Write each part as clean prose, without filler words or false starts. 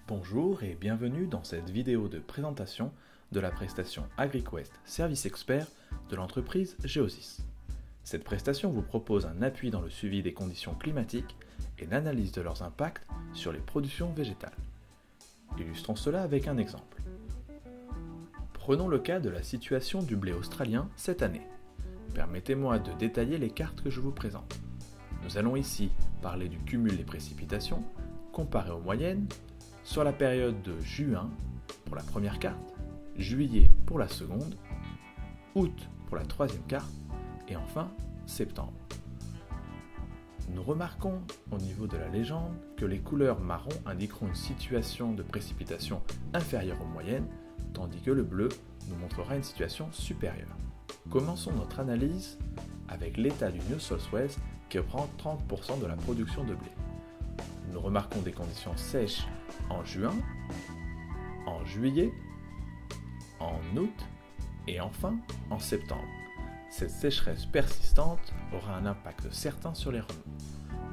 Bonjour et bienvenue dans cette vidéo de présentation de la prestation AgriQuest Service Expert de l'entreprise Geosys. Cette prestation vous propose un appui dans le suivi des conditions climatiques et l'analyse de leurs impacts sur les productions végétales. Illustrons cela avec un exemple. Prenons le cas de la situation du blé australien cette année. Permettez-moi de détailler les cartes que je vous présente. Nous allons ici parler du cumul des précipitations comparé aux moyennes sur la période de juin pour la première carte, juillet pour la seconde, août pour la troisième carte et enfin septembre. Nous remarquons au niveau de la légende que les couleurs marron indiqueront une situation de précipitation inférieure aux moyennes, tandis que le bleu nous montrera une situation supérieure. Commençons notre analyse avec l'état du New South Wales qui reprend 30% de la production de blé. Nous remarquons des conditions sèches en juin, en juillet, en août et enfin en septembre. Cette sécheresse persistante aura un impact certain sur les rendements.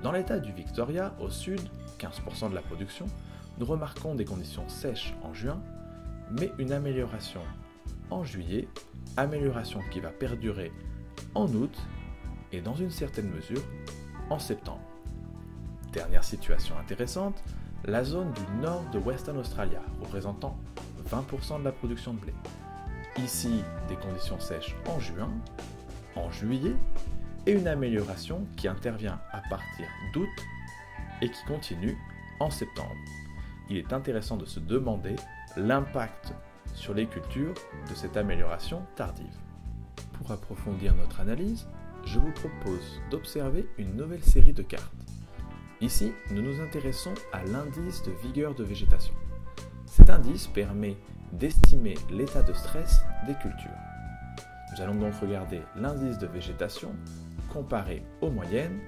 Dans l'état du Victoria, au sud, 15% de la production, nous remarquons des conditions sèches en juin, mais une amélioration en juillet, amélioration qui va perdurer en août et dans une certaine mesure en septembre. Dernière situation intéressante, la zone du nord de Western Australia, représentant 20% de la production de blé. Ici, des conditions sèches en juin, en juillet, et une amélioration qui intervient à partir d'août et qui continue en septembre. Il est intéressant de se demander l'impact sur les cultures de cette amélioration tardive. Pour approfondir notre analyse, je vous propose d'observer une nouvelle série de cartes. Ici, nous nous intéressons à l'indice de vigueur de végétation. Cet indice permet d'estimer l'état de stress des cultures. Nous allons donc regarder l'indice de végétation comparé aux moyennes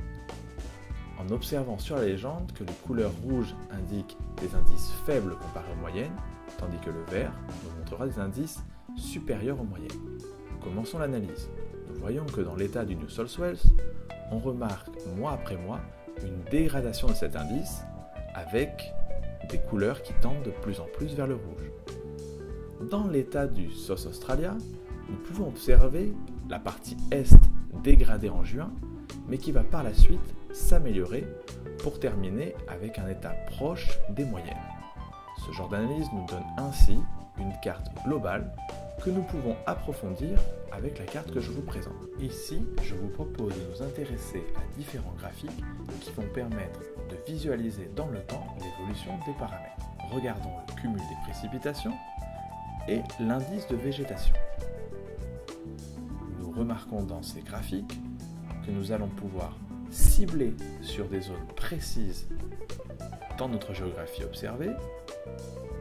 en observant sur la légende que les couleurs rouges indiquent des indices faibles comparés aux moyennes, tandis que le vert nous montrera des indices supérieurs aux moyennes. Commençons l'analyse. Nous voyons que dans l'état du New South Wales, on remarque mois après mois une dégradation de cet indice avec des couleurs qui tendent de plus en plus vers le rouge. Dans l'état du South Australia, nous pouvons observer la partie est dégradée en juin, mais qui va par la suite s'améliorer pour terminer avec un état proche des moyennes. Ce genre d'analyse nous donne ainsi une carte globale que nous pouvons approfondir avec la carte que je vous présente. Ici, je vous propose de nous intéresser à différents graphiques qui vont permettre de visualiser dans le temps l'évolution des paramètres. Regardons le cumul des précipitations et l'indice de végétation. Nous remarquons dans ces graphiques que nous allons pouvoir cibler sur des zones précises dans notre géographie observée.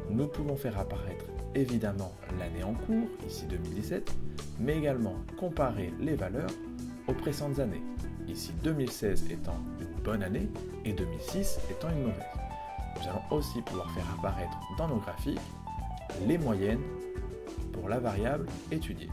Nous pouvons faire apparaître évidemment l'année en cours, ici 2017, mais également comparer les valeurs aux précédentes années, ici 2016 étant une bonne année et 2006 étant une mauvaise. Nous allons aussi pouvoir faire apparaître dans nos graphiques les moyennes pour la variable étudiée.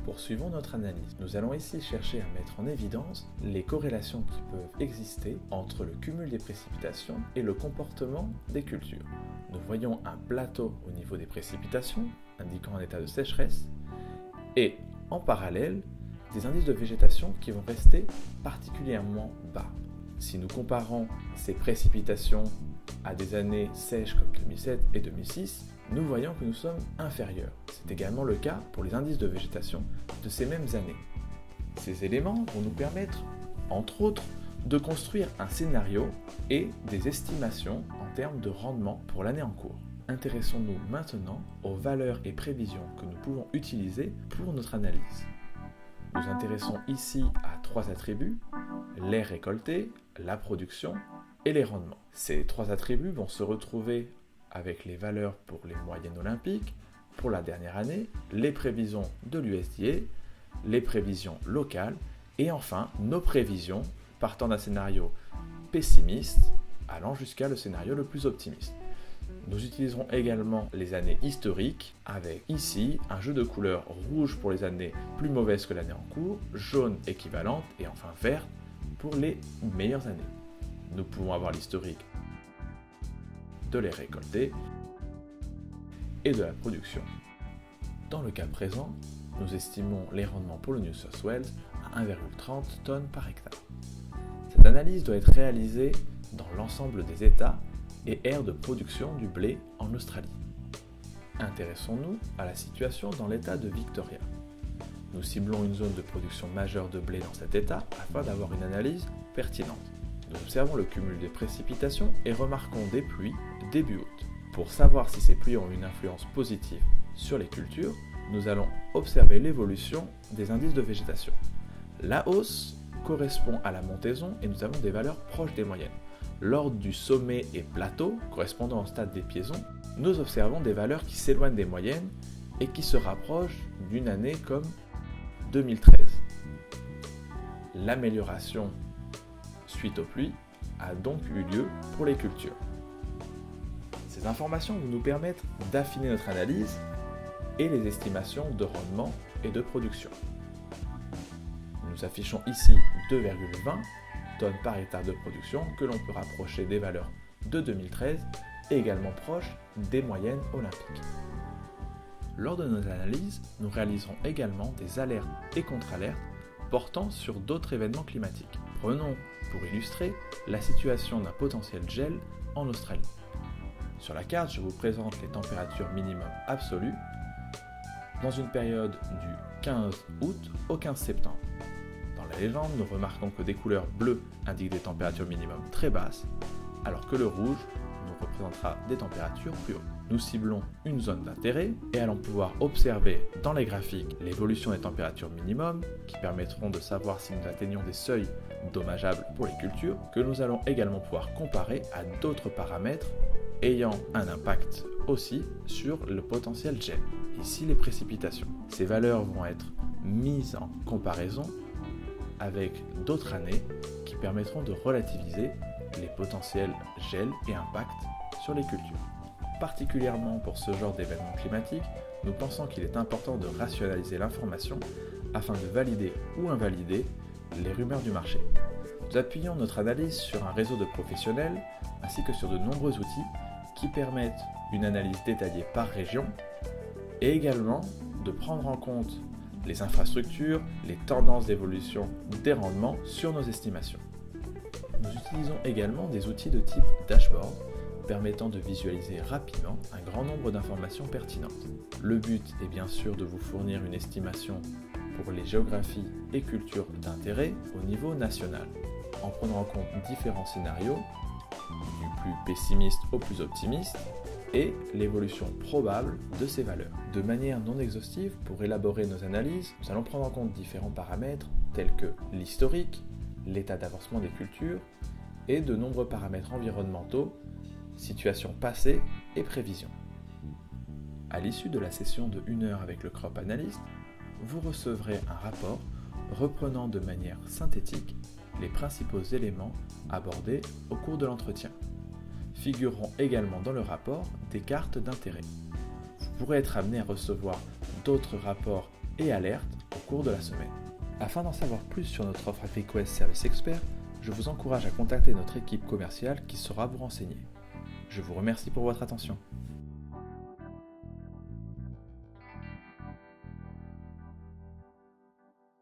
Poursuivons notre analyse. Nous allons ici chercher à mettre en évidence les corrélations qui peuvent exister entre le cumul des précipitations et le comportement des cultures. Nous voyons un plateau au niveau des précipitations, indiquant un état de sécheresse, et en parallèle, des indices de végétation qui vont rester particulièrement bas. Si nous comparons ces précipitations à des années sèches comme 2007 et 2006, nous voyons que nous sommes inférieurs. C'est également le cas pour les indices de végétation de ces mêmes années. Ces éléments vont nous permettre, entre autres, de construire un scénario et des estimations en termes de rendement pour l'année en cours. Intéressons-nous maintenant aux valeurs et prévisions que nous pouvons utiliser pour notre analyse. Nous intéressons ici à 3 attributs, les récoltés, la production et les rendements. Ces 3 attributs vont se retrouver avec les valeurs pour les moyennes olympiques, pour la dernière année, les prévisions de l'USDA, les prévisions locales et enfin nos prévisions partant d'un scénario pessimiste allant jusqu'à le scénario le plus optimiste. Nous utiliserons également les années historiques avec ici un jeu de couleurs rouge pour les années plus mauvaises que l'année en cours, jaune équivalente et enfin vert pour les meilleures années. Nous pouvons avoir l'historique de les récolter et de la production. Dans le cas présent, nous estimons les rendements pour le New South Wales à 1,30 tonnes par hectare. Cette analyse doit être réalisée dans l'ensemble des États et aires de production du blé en Australie. Intéressons-nous à la situation dans l'État de Victoria. Nous ciblons une zone de production majeure de blé dans cet État afin d'avoir une analyse pertinente. Nous observons le cumul des précipitations et remarquons des pluies début août. Pour savoir si ces pluies ont une influence positive sur les cultures, nous allons observer l'évolution des indices de végétation. La hausse correspond à la montaison et nous avons des valeurs proches des moyennes. Lors du sommet et plateau, correspondant au stade des piaisons, nous observons des valeurs qui s'éloignent des moyennes et qui se rapprochent d'une année comme 2013. L'amélioration suite aux pluies a donc eu lieu pour les cultures. Ces informations vont nous permettre d'affiner notre analyse et les estimations de rendement et de production. Nous affichons ici 2,20 tonnes par hectare de production que l'on peut rapprocher des valeurs de 2013 et également proches des moyennes olympiques. Lors de nos analyses, nous réaliserons également des alertes et contre-alertes portant sur d'autres événements climatiques. Prenons pour illustrer la situation d'un potentiel gel en Australie. Sur la carte, je vous présente les températures minimum absolues dans une période du 15 août au 15 septembre. Dans la légende, nous remarquons que des couleurs bleues indiquent des températures minimum très basses, alors que le rouge nous représentera des températures plus hautes. Nous ciblons une zone d'intérêt et allons pouvoir observer dans les graphiques l'évolution des températures minimum qui permettront de savoir si nous atteignons des seuils dommageables pour les cultures, que nous allons également pouvoir comparer à d'autres paramètres ayant un impact aussi sur le potentiel gel. Ici, les précipitations. Ces valeurs vont être mises en comparaison avec d'autres années qui permettront de relativiser les potentiels gel et impact sur les cultures. Particulièrement pour ce genre d'événements climatiques, nous pensons qu'il est important de rationaliser l'information afin de valider ou invalider les rumeurs du marché. Nous appuyons notre analyse sur un réseau de professionnels ainsi que sur de nombreux outils qui permettent une analyse détaillée par région et également de prendre en compte les infrastructures, les tendances d'évolution des rendements sur nos estimations. Nous utilisons également des outils de type dashboard permettant de visualiser rapidement un grand nombre d'informations pertinentes. Le but est bien sûr de vous fournir une estimation pour les géographies et cultures d'intérêt au niveau national, en prenant en compte différents scénarios, du plus pessimiste au plus optimiste, et l'évolution probable de ces valeurs. De manière non exhaustive, pour élaborer nos analyses, nous allons prendre en compte différents paramètres tels que l'historique, l'état d'avancement des cultures et de nombreux paramètres environnementaux, situation passée et prévision. À l'issue de la session de 1 heure avec le Crop Analyst, vous recevrez un rapport reprenant de manière synthétique les principaux éléments abordés au cours de l'entretien. Figureront également dans le rapport des cartes d'intérêt. Vous pourrez être amené à recevoir d'autres rapports et alertes au cours de la semaine. Afin d'en savoir plus sur notre offre AgriQuest Service Expert, je vous encourage à contacter notre équipe commerciale qui saura vous renseigner. Je vous remercie pour votre attention.